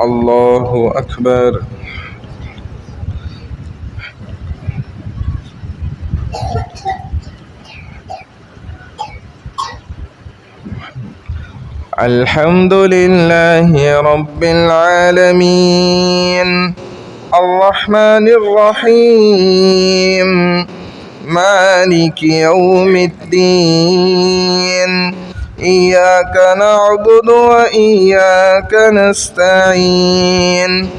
الله أكبر. الحمد لله رب العالمين الرحمن الرحيم مالك يوم الدين إياك نعبد وإياك نستعين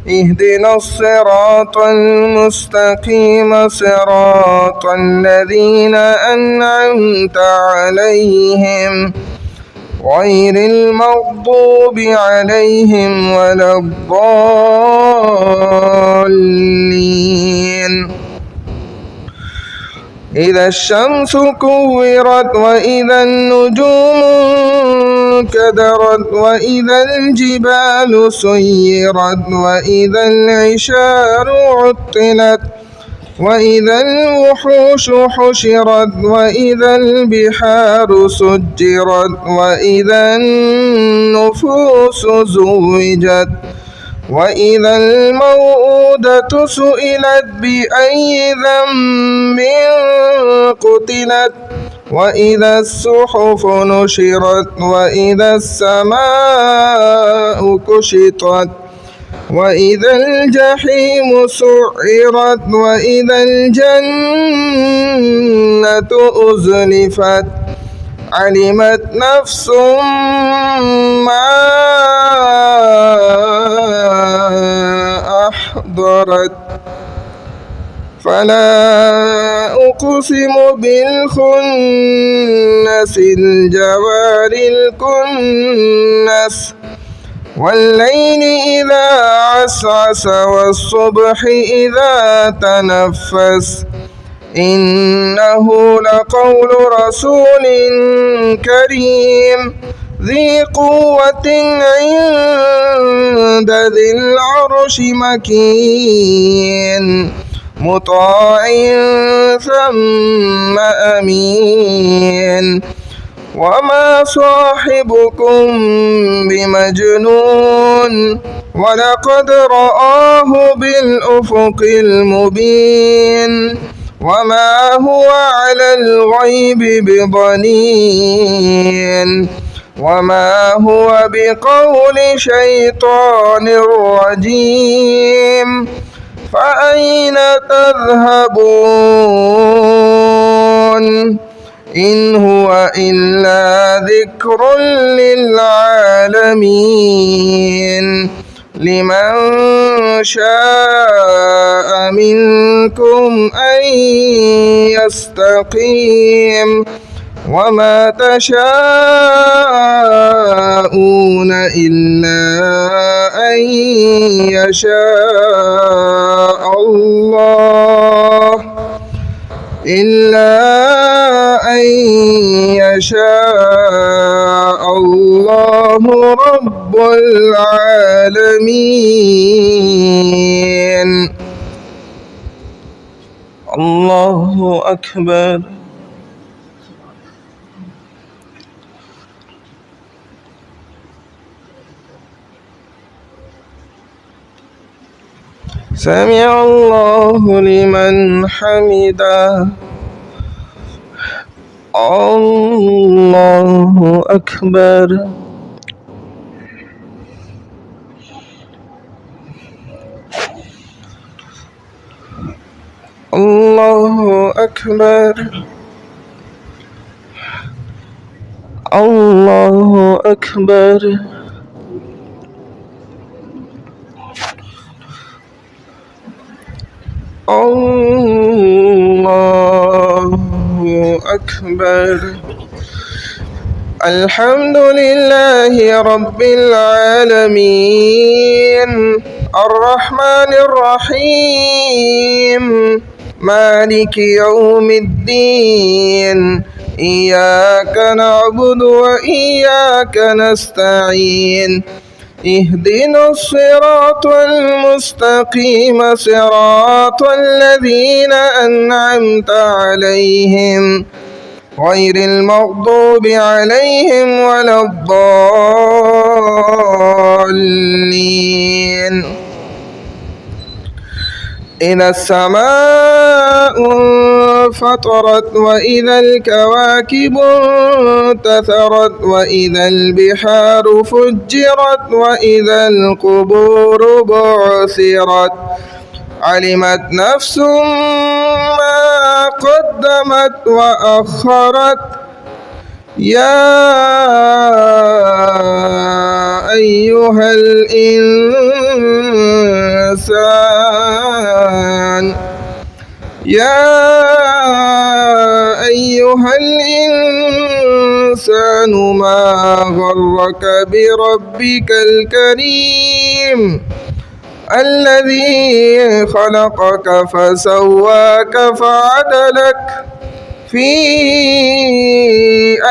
اهدنا الصراط المستقيم صراط الذين أنعمت عليهم غير المغضوب عليهم ولا الضالين. إذا الشمس كورت وإذا النجوم انكدرت وإذا الجبال سيرت وإذا العشار عطلت وإذا الوحوش حشرت وإذا البحار سجرت وإذا النفوس زوجت وإذا الموءودة سئلت بأي ذنب قتلت وإذا الصحف نشرت وإذا السماء كشطت وإذا الجحيم سعرت وإذا الجنة أزلفت علمت نفس ما أحضرت فلا أقسم بالخنس الجوار الكنس والليل إذا عسعس والصبح إذا تنفس إنه لقول رسول كريم ذي قوة عند ذي العرش مكين مطاع ثم أمين وما صاحبكم بمجنون ولقد رآه بالأفق المبين وما هو على الغيب بضنين وما هو بقول شيطان رجيم فأين تذهبون إن هو إلا ذكر للعالمين لمن شاء منكم أن يستقيم وما تشاءون إلا أن يشاء الله رب العالمين. الله أكبر. سمع الله لمن حمده. الله أكبر. الله أكبر. الله أكبر. الله أكبر. الحمد لله رب العالمين الرحمن الرحيم مالك يوم الدين إياك نعبد وإياك نستعين اهدنا الصراط المستقيم صراط الذين أنعمت عليهم غير المغضوب عليهم ولا الضالين. إذا السماء انفطرت وإذا الكواكب انتثرت وإذا البحار فجرت وإذا القبور بعثرت علمت نفس ما قدمت وأخرت يا أيها الإنسان ما غرك بربك الكريم الذي خلقك فسواك فعدلك في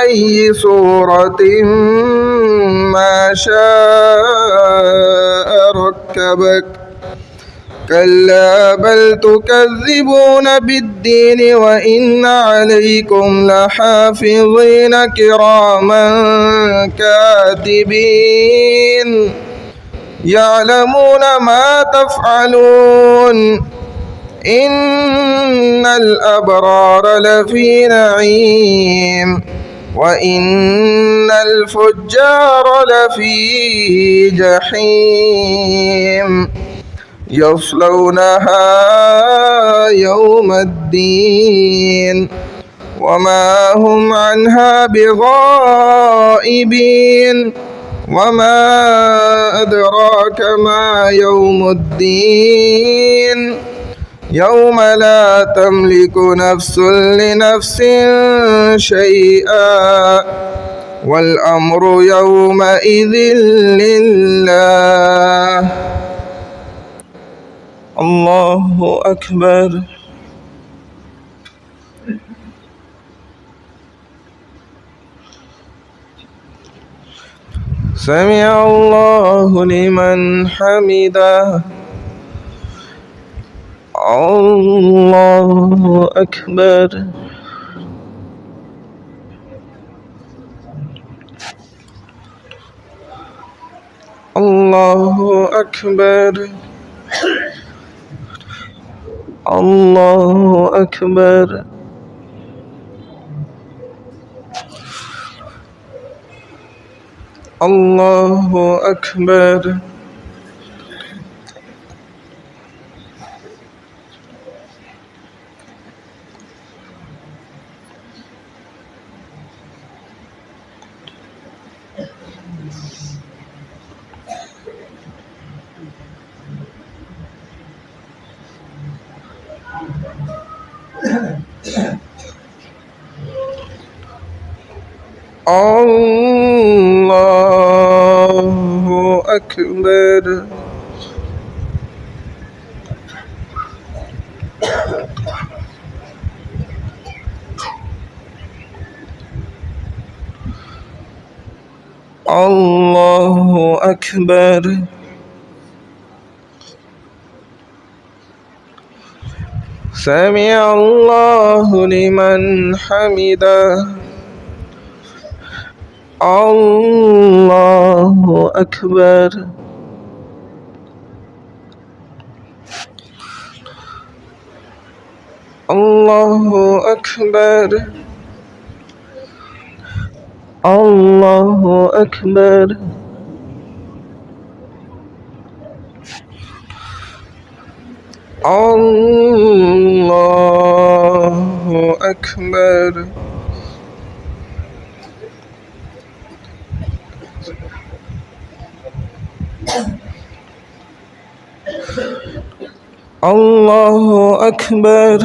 أي صورة ما شاء ركبك كلا بل تكذبون بالدين وإن عليكم لحافظين كراما كاتبين يعلمون ما تفعلون إن الأبرار لفي نعيم وإن الفجار لفي جحيم يصلونها يوم الدين وما هم عنها بغائبين وما أدراك ما يوم الدين يوم لا تملك نفس لنفس شيئا والأمر يومئذ لله. الله أكبر. سمع الله لمن حمده. الله أكبر. الله أكبر. الله أكبر. الله أكبر. الله أكبر. الله أكبر. سمع الله لمن حمده. الله أكبر. الله أكبر. الله أكبر. الله أكبر. الله أكبر.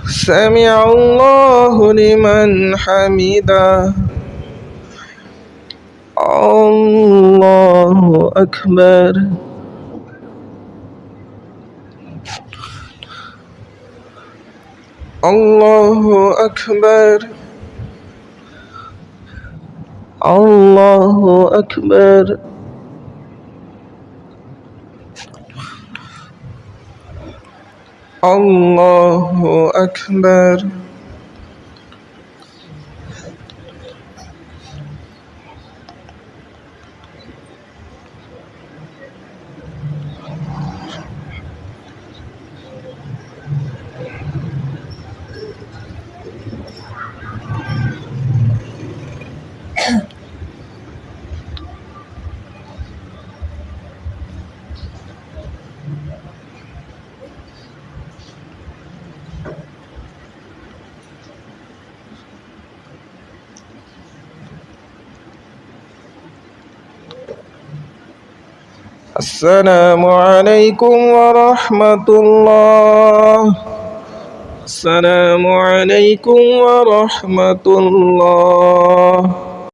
سمع الله لمن حمده. الله أكبر. الله أكبر. الله أكبر. الله أكبر. السلام عليكم ورحمة الله. السلام عليكم ورحمة الله.